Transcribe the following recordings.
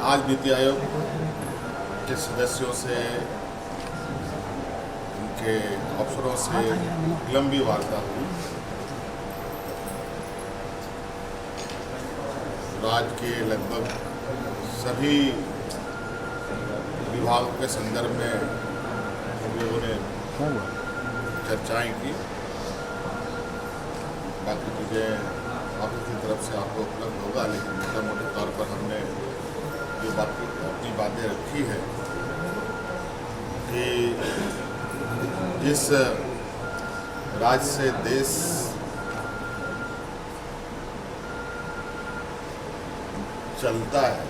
आज नीति आयोग के सदस्यों से, उनके अफसरों से लंबी वार्ता हुई। राज्य के लगभग सभी विभागों के संदर्भ में हम लोगों ने चर्चाएं की। बाकी चीज़ें ऑफिस की तरफ से आपको उपलब्ध होगा, लेकिन मोटा मोटे तौर पर हमने जो अपनी बातें रखी है कि जिस राज्य से देश चलता है,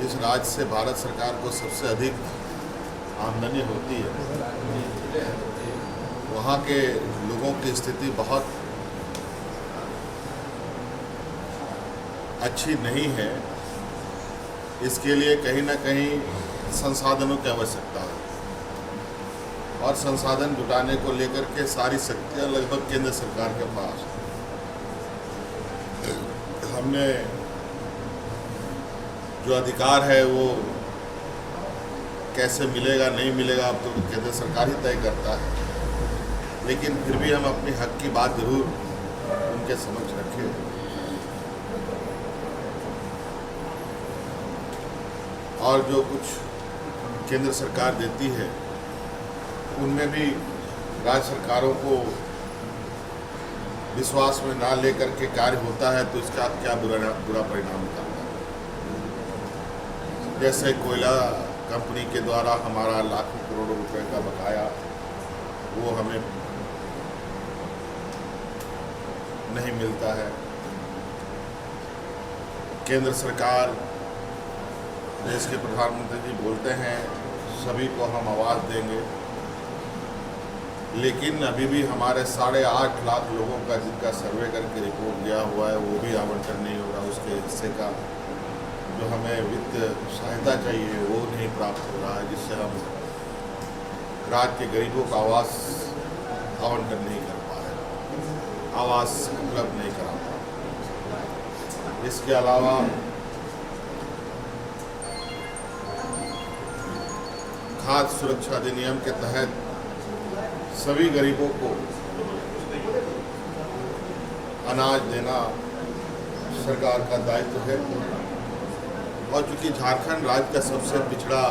जिस राज्य से भारत सरकार को सबसे अधिक आमदनी होती है, वहाँ के लोगों की स्थिति बहुत अच्छी नहीं है। इसके लिए कहीं ना कहीं संसाधनों की आवश्यकता है और संसाधन जुटाने को लेकर के सारी शक्तियाँ लगभग केंद्र सरकार के पास। हमने जो अधिकार है वो कैसे मिलेगा नहीं मिलेगा अब तो केंद्र सरकार ही तय करता है, लेकिन फिर भी हम अपने हक की बात जरूर उनके समक्ष रखें। और जो कुछ केंद्र सरकार देती है उनमें भी राज्य सरकारों को विश्वास में ना लेकर के कार्य होता है तो इसका क्या बुरा परिणाम होता है। जैसे कोयला कंपनी के द्वारा हमारा लाखों करोड़ों रुपए का बकाया वो हमें नहीं मिलता है। केंद्र सरकार, देश के प्रधानमंत्री जी बोलते हैं सभी को हम आवाज़ देंगे, लेकिन अभी भी हमारे 8.5 लाख लोगों का जिनका सर्वे करके रिपोर्ट दिया हुआ है वो भी आवंटन नहीं हो रहा। उसके हिस्से का जो हमें वित्त सहायता चाहिए वो नहीं प्राप्त हो रहा है, जिससे हम राज्य के गरीबों का आवास आवंटन नहीं कर पा रहे, आवास उपलब्ध नहीं करा पा रहे। इसके अलावा खाद्य सुरक्षा अधिनियम के तहत सभी गरीबों को अनाज देना सरकार का दायित्व है। और चूंकि झारखंड राज्य का सबसे पिछड़ा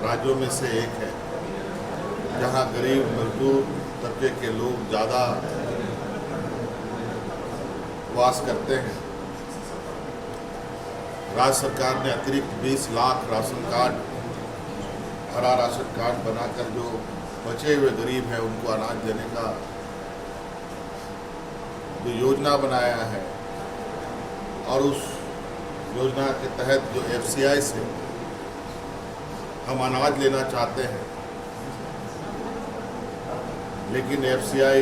राज्यों में से एक है, जहां गरीब मजदूर तबके के लोग ज़्यादा वास करते हैं, राज्य सरकार ने अतिरिक्त 20 लाख राशन कार्ड, हरा राशन कार्ड बनाकर जो बचे हुए गरीब हैं उनको अनाज देने का जो योजना बनाया है, और उस योजना के तहत जो FCI से हम अनाज लेना चाहते हैं, लेकिन FCI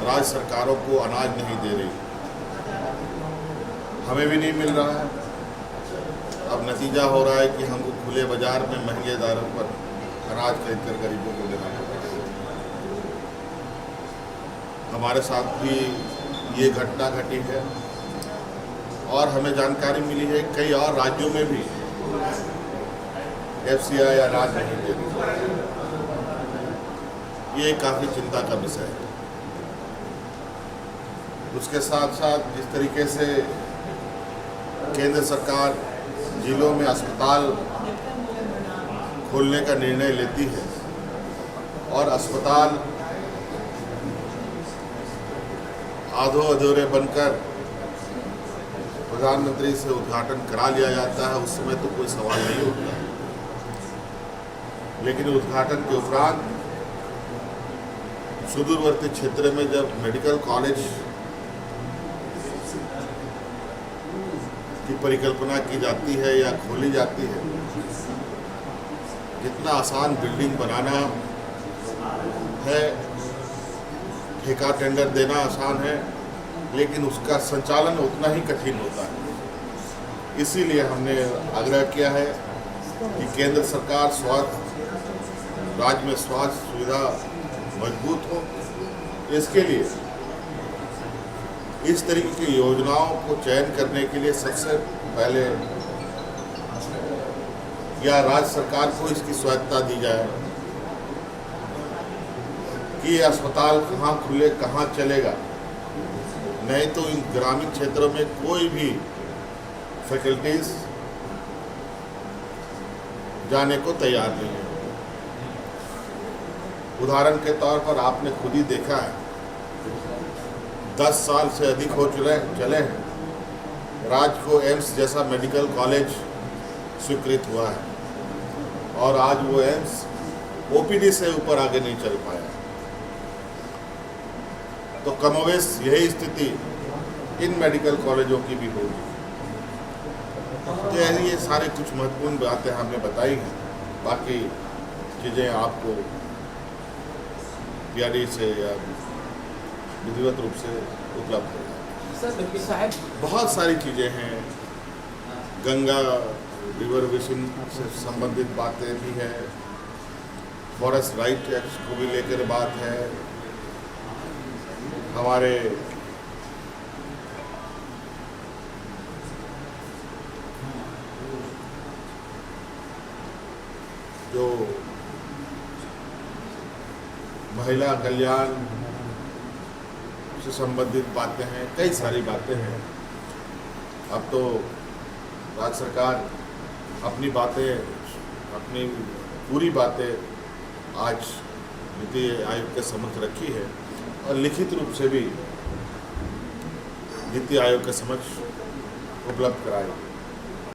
राज्य सरकारों को अनाज नहीं दे रही, हमें भी नहीं मिल रहा है। अब नतीजा हो रहा है कि हमको खुले बाजार में महंगे दारों पर अनाज खरीदकर गरीबों को देना पड़ता है। हमारे साथ भी ये घटना घटी है और हमें जानकारी मिली है कई और राज्यों में भी FCI अनाज नहीं दे रही। ये काफ़ी चिंता का विषय है। उसके साथ साथ जिस तरीके से केंद्र सरकार जिलों में अस्पताल खोलने का निर्णय लेती है और अस्पताल आधो अधूरे बनकर प्रधानमंत्री से उद्घाटन करा लिया जाता है, उस समय तो कोई सवाल नहीं उठता, लेकिन उद्घाटन के उपरांत सुदूरवर्ती क्षेत्र में जब मेडिकल कॉलेज की परिकल्पना की जाती है या खोली जाती है, जितना आसान बिल्डिंग बनाना है, ठेका टेंडर देना आसान है, लेकिन उसका संचालन उतना ही कठिन होता है। इसीलिए हमने आग्रह किया है कि केंद्र सरकार राज्य में स्वास्थ्य सुविधा मजबूत हो, इसके लिए इस तरीके की योजनाओं को चयन करने के लिए सबसे पहले या राज्य सरकार को इसकी स्वायत्तता दी जाए कि अस्पताल कहाँ खुले, कहाँ चलेगा। नहीं तो इन ग्रामीण क्षेत्रों में कोई भी फैकल्टीज जाने को तैयार नहीं है। उदाहरण के तौर पर आपने खुद ही देखा है, 10 साल से अधिक हो चले हैं, राज्य को एम्स जैसा मेडिकल कॉलेज स्वीकृत हुआ है और आज वो एम्स ओपीडी से ऊपर आगे नहीं चल पाया। तो कमोवेश यही स्थिति इन मेडिकल कॉलेजों की भी होगी। तो ये सारे कुछ महत्वपूर्ण बातें हमने बताई हैं, बाकी चीज़ें आपको पीआरडी से या विधिवत रूप से उपलब्ध है। बहुत सारी चीज़ें हैं, गंगा रिवर बेसिन से संबंधित बातें भी हैं, फॉरेस्ट राइट एक्ट को भी लेकर बात है, हमारे जो महिला कल्याण से संबंधित बातें हैं, कई सारी बातें हैं। अब तो राज्य सरकार अपनी पूरी बातें आज नीति आयोग के समक्ष रखी है और लिखित रूप से भी नीति आयोग के समक्ष उपलब्ध कराएगी।